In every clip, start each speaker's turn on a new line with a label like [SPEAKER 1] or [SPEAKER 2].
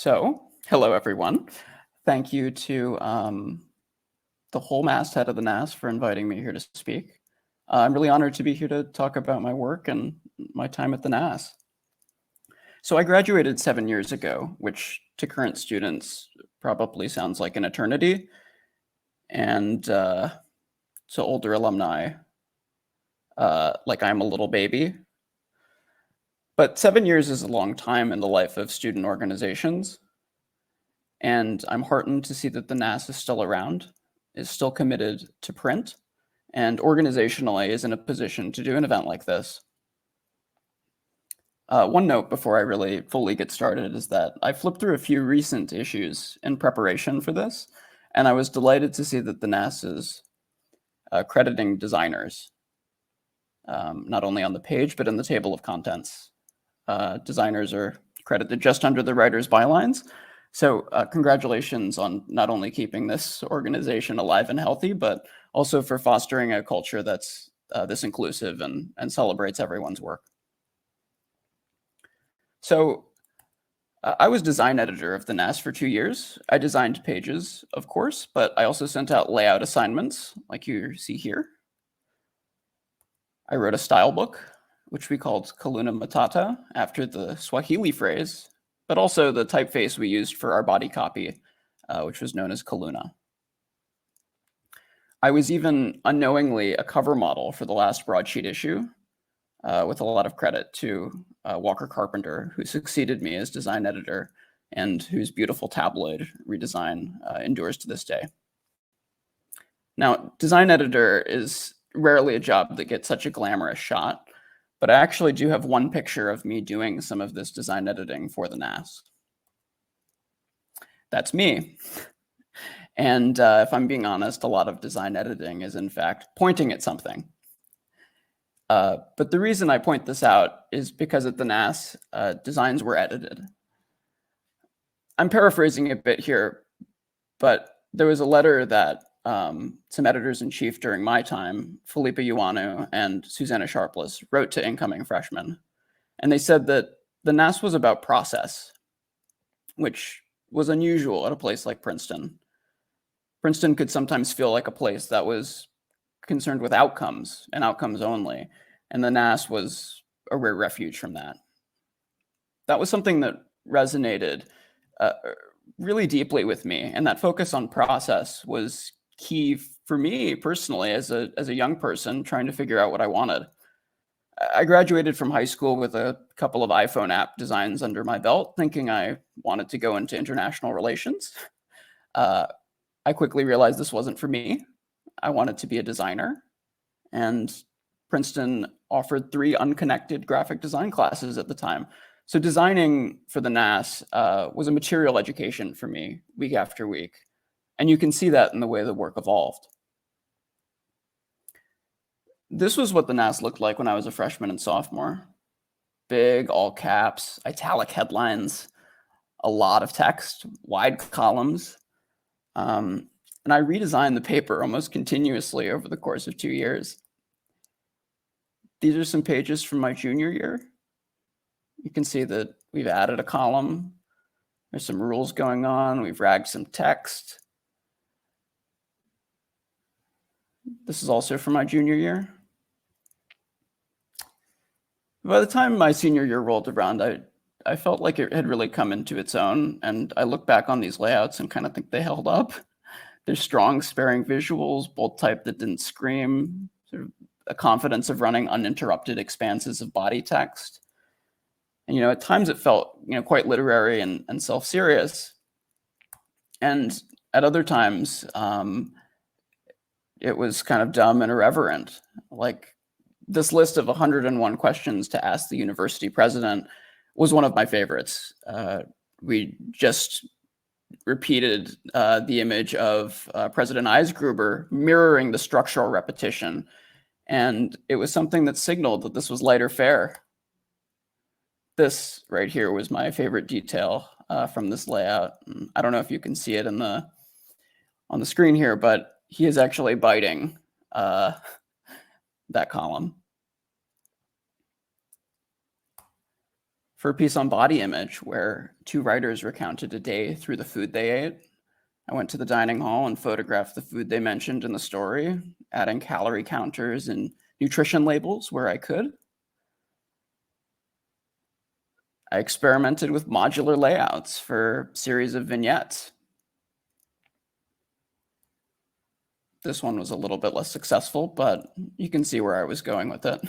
[SPEAKER 1] Hello everyone. Thank you to the whole masthead of the Nass for inviting me here to speak. I'm really honored to be here to talk about my work and my time at the Nass. So I graduated 7 years ago, which to current students probably sounds like an eternity. And to older alumni, like I'm a little baby. But 7 years is a long time in the life of student organizations. And I'm heartened to see that the Nass is still around, is still committed to print, and organizationally is in a position to do an event like this. One note before I really fully get started is that I flipped through a few recent issues in preparation for this, and I was delighted to see that the Nass is crediting designers, not only on the page, but in the table of contents. Designers are credited just under the writer's bylines. So congratulations on not only keeping this organization alive and healthy, but also for fostering a culture that's this inclusive and celebrates everyone's work. So I was design editor of the Nass for 2 years. I designed pages, of course, but I also sent out layout assignments like you see here. I wrote a style book, which we called Kaluna Matata, after the Swahili phrase, but also the typeface we used for our body copy, which was known as Kaluna. I was even unknowingly a cover model for the last broadsheet issue, with a lot of credit to Walker Carpenter, who succeeded me as design editor and whose beautiful tabloid redesign endures to this day. Now, design editor is rarely a job that gets such a glamorous shot, but I actually do have one picture of me doing some of this design editing for the Nass. That's me. And if I'm being honest, a lot of design editing is in fact pointing at something. But the reason I point this out is because at the Nass, designs were edited. I'm paraphrasing a bit here, but there was a letter that some editors-in-chief during my time, Felipe Ioanu and Susanna Sharpless, wrote to incoming freshmen. And they said that the Nass was about process, which was unusual at a place like Princeton. Princeton could sometimes feel like a place that was concerned with outcomes and outcomes only, and the Nass was a rare refuge from that. That was something that resonated really deeply with me, and that focus on process was key for me personally as a young person trying to figure out what I wanted. I graduated from high school with a couple of iPhone app designs under my belt, thinking I wanted to go into international relations. I quickly realized this wasn't for me. I wanted to be a designer, and Princeton offered 3 unconnected graphic design classes at the time. So designing for the Nass was a material education for me week after week. And you can see that in the way the work evolved. This was what the Nass looked like when I was a freshman and sophomore. Big, all caps, italic headlines, a lot of text, wide columns. And I redesigned the paper almost continuously over the course of 2 years. These are some pages from my junior year. You can see that we've added a column. There's some rules going on. We've ragged some text. This is also from my junior year. By the time my senior year rolled around, I felt like it had really come into its own, and I look back on these layouts and kind of think they held up. There's strong, sparing visuals, bold type that didn't scream, sort of a confidence of running uninterrupted expanses of body text. And, at times it felt, quite literary and self-serious. And at other times, it was kind of dumb and irreverent. Like this list of 101 questions to ask the university president was one of my favorites. We just repeated the image of President Eisgruber mirroring the structural repetition. And it was something that signaled that this was lighter fare. This right here was my favorite detail from this layout. I don't know if you can see it on the screen here, but he is actually biting that column. For a piece on body image, where two writers recounted a day through the food they ate, I went to the dining hall and photographed the food they mentioned in the story, adding calorie counters and nutrition labels where I could. I experimented with modular layouts for a series of vignettes. This one was a little bit less successful, but you can see where I was going with it.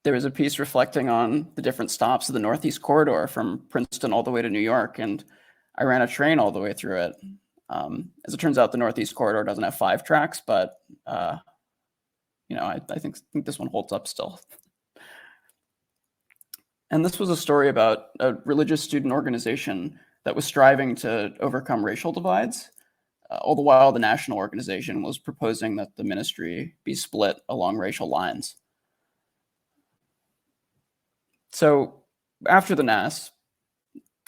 [SPEAKER 1] There was a piece reflecting on the different stops of the Northeast Corridor from Princeton all the way to New York, and I ran a train all the way through it. As it turns out, the Northeast Corridor doesn't have 5 tracks, but I think this one holds up still. And this was a story about a religious student organization that was striving to overcome racial divides, all the while the national organization was proposing that the ministry be split along racial lines. So after the Nass,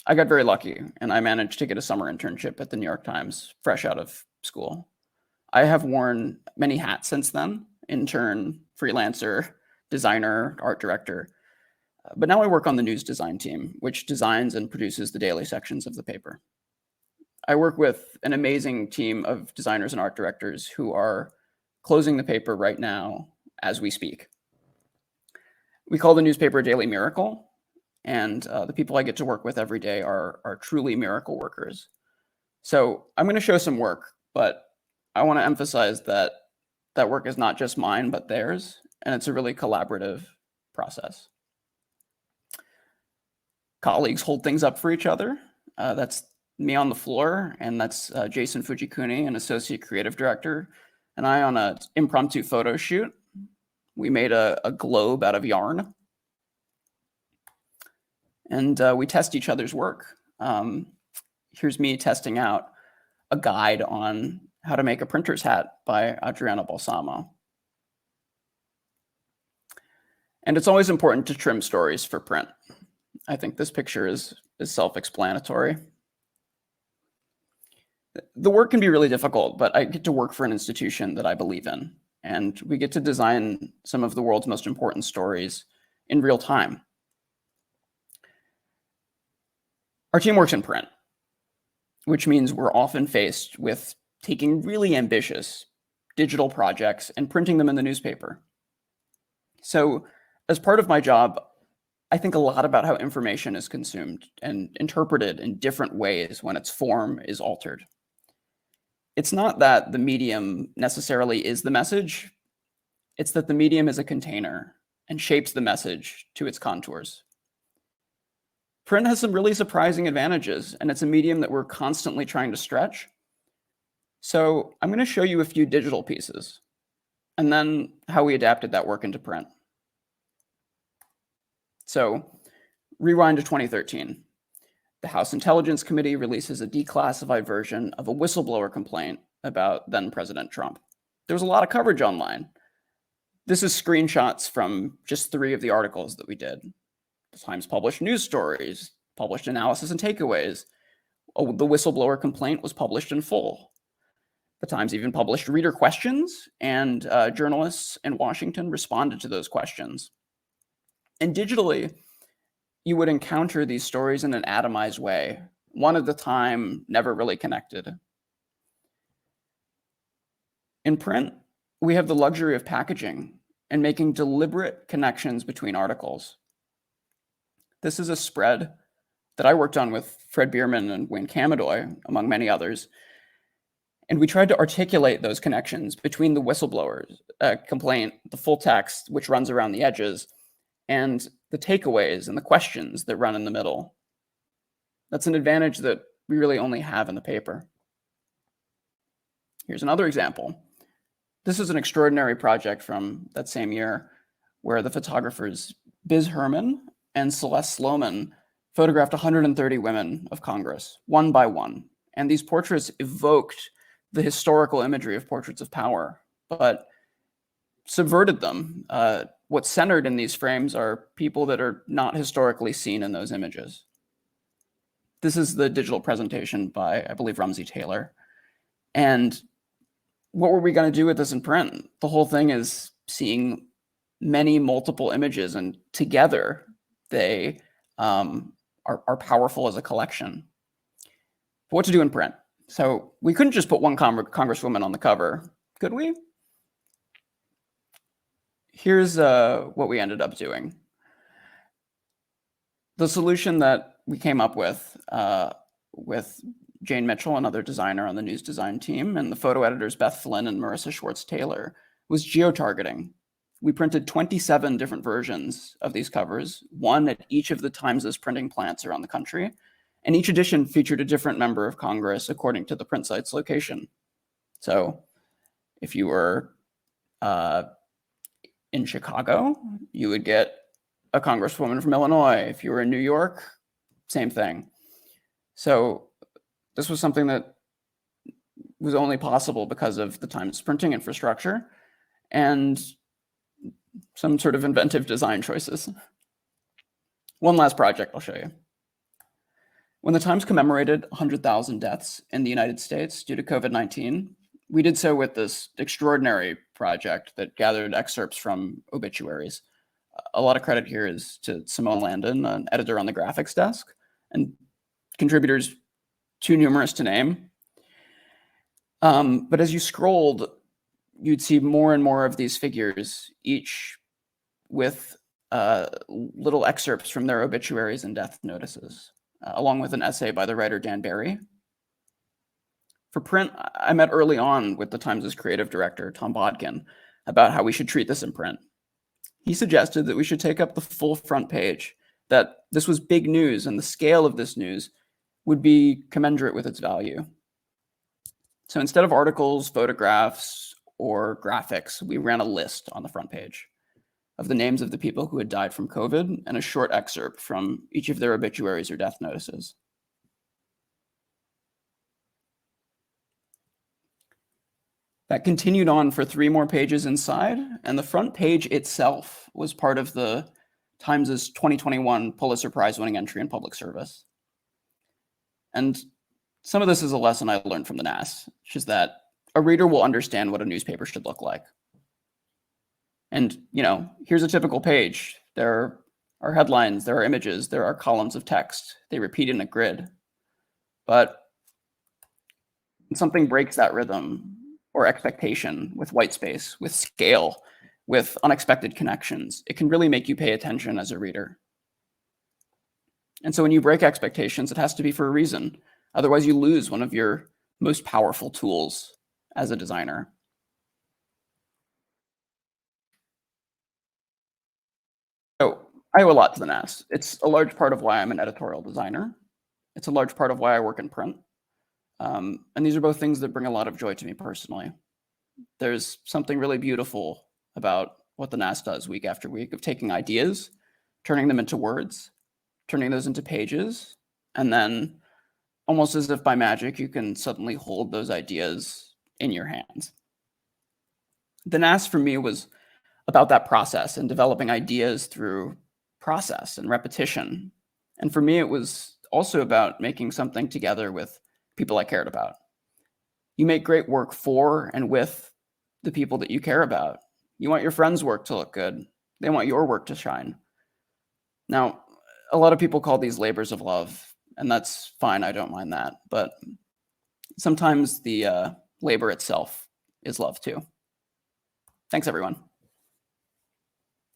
[SPEAKER 1] I got very lucky, and I managed to get a summer internship at the New York Times, fresh out of school. I have worn many hats since then: intern, freelancer, designer, art director. But now I work on the news design team, which designs and produces the daily sections of the paper. I work with an amazing team of designers and art directors who are closing the paper right now as we speak. We call the newspaper a daily miracle, and the people I get to work with every day are truly miracle workers. So I'm going to show some work, but I want to emphasize that that work is not just mine, but theirs, and it's a really collaborative process. Colleagues hold things up for each other. That's me on the floor, and that's Jason Fujikuni, an associate creative director, and I on an impromptu photo shoot. We made a globe out of yarn, and we test each other's work. Here's me testing out a guide on how to make a printer's hat by Adriana Balsamo. And it's always important to trim stories for print. I think this picture is self-explanatory. The work can be really difficult, but I get to work for an institution that I believe in, and we get to design some of the world's most important stories in real time. Our team works in print, which means we're often faced with taking really ambitious digital projects and printing them in the newspaper. So as part of my job, I think a lot about how information is consumed and interpreted in different ways when its form is altered. It's not that the medium necessarily is the message, it's that the medium is a container and shapes the message to its contours. Print has some really surprising advantages, and it's a medium that we're constantly trying to stretch. So I'm going to show you a few digital pieces, and then how we adapted that work into print. So rewind to 2013. The House Intelligence Committee releases a declassified version of a whistleblower complaint about then President Trump. There was a lot of coverage online. This is screenshots from just 3 of the articles that we did. The Times published news stories, published analysis and takeaways. The whistleblower complaint was published in full. The Times even published reader questions, and journalists in Washington responded to those questions. And digitally, you would encounter these stories in an atomized way, one at a time, never really connected. In print, we have the luxury of packaging and making deliberate connections between articles. This is a spread that I worked on with Fred Bierman and Wayne Camadoy, among many others. And we tried to articulate those connections between the whistleblower's complaint, the full text, which runs around the edges, and the takeaways and the questions that run in the middle. That's an advantage that we really only have in the paper. Here's another example. This is an extraordinary project from that same year where the photographers Biz Herman and Celeste Sloman photographed 130 women of Congress, one by one. And these portraits evoked the historical imagery of portraits of power, but subverted them. What's centered in these frames are people that are not historically seen in those images. This is the digital presentation by, I believe, Rumsey Taylor. And what were we going to do with this in print? The whole thing is seeing many multiple images, and together they are powerful as a collection. But what to do in print? So we couldn't just put one congresswoman on the cover, could we? Here's what we ended up doing. The solution that we came up with Jane Mitchell, another designer on the news design team, and the photo editors Beth Flynn and Marissa Schwartz-Taylor, was geotargeting. We printed 27 different versions of these covers, one at each of the Times' printing plants around the country, and each edition featured a different member of Congress according to the print site's location. So if you were in Chicago, you would get a congresswoman from Illinois. If you were in New York, same thing. So this was something that was only possible because of the Times printing infrastructure and some sort of inventive design choices. One last project I'll show you. When the Times commemorated 100,000 deaths in the United States due to COVID-19, we did so with this extraordinary project that gathered excerpts from obituaries. A lot of credit here is to Simone Landon, an editor on the graphics desk, and contributors too numerous to name. But as you scrolled, you'd see more and more of these figures, each with little excerpts from their obituaries and death notices, along with an essay by the writer Dan Barry. For print, I met early on with the Times' creative director, Tom Bodkin, about how we should treat this in print. He suggested that we should take up the full front page, that this was big news and the scale of this news would be commensurate with its value. So instead of articles, photographs, or graphics, we ran a list on the front page of the names of the people who had died from COVID and a short excerpt from each of their obituaries or death notices. That continued on for 3 more pages inside, and the front page itself was part of the Times' 2021 Pulitzer Prize-winning entry in public service. And some of this is a lesson I learned from the Nass, which is that a reader will understand what a newspaper should look like. And, here's a typical page. There are headlines, there are images, there are columns of text. They repeat in a grid. But when something breaks that rhythm or expectation with white space, with scale, with unexpected connections, it can really make you pay attention as a reader. And so when you break expectations, it has to be for a reason. Otherwise, you lose one of your most powerful tools as a designer. So I owe a lot to the Nass. It's a large part of why I'm an editorial designer. It's a large part of why I work in print. And these are both things that bring a lot of joy to me personally. There's something really beautiful about what the Nass does week after week of taking ideas, turning them into words, turning those into pages, and then almost as if by magic, you can suddenly hold those ideas in your hands. The Nass for me was about that process and developing ideas through process and repetition. And for me, it was also about making something together with people I cared about. You make great work for and with the people that you care about. You want your friends' work to look good. They want your work to shine. Now, a lot of people call these labors of love, and that's fine. I don't mind that. But sometimes the labor itself is love too. Thanks, everyone.